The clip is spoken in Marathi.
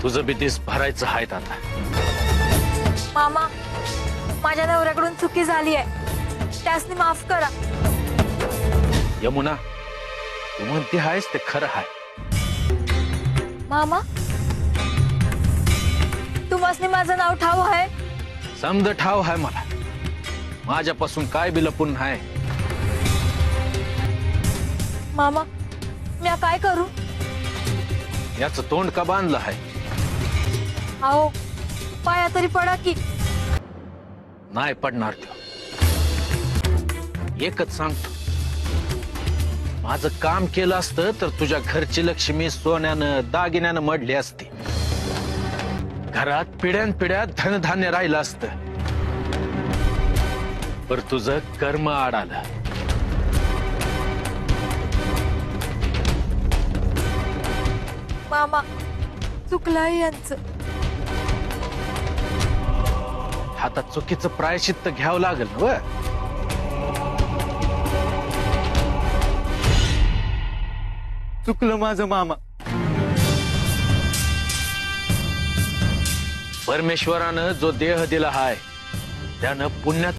तुझं बी तीस भरायचं आहेत आता. मामा, माझ्या नवऱ्याकडून चुकी झाली आहे, त्यासनी माफ करा. यमुना, तू म्हणते आहेस ते खरं आहे. मामा, तुम्हासनी माझं नाव ठाव आहे? समज ठाव आहे मला. माझ्यापासून काय बी लपून आहे. मामा, मी काय करू? याचं तोंड का बांधलं आहे? आओ, पाया तरी पडा की. नाही पडणार तो. एकच सांगतो, माझं काम केलं असतं तर तुझ्या घरची लक्ष्मी सोन्यानं दागिन्यानं मडली असती. घरात पिढ्यान पिढ्या धनधान्य राहिलं असतं. पर तुझं कर्म आड आलं. मामा, चुकलंय यांचं. आता चुकीचं प्रायश्चित्त घ्यावं लागेल ना व. चुकलं माझं मामा. परमेश्वरानं जो देह दिला हाय त्यानं पुण्यात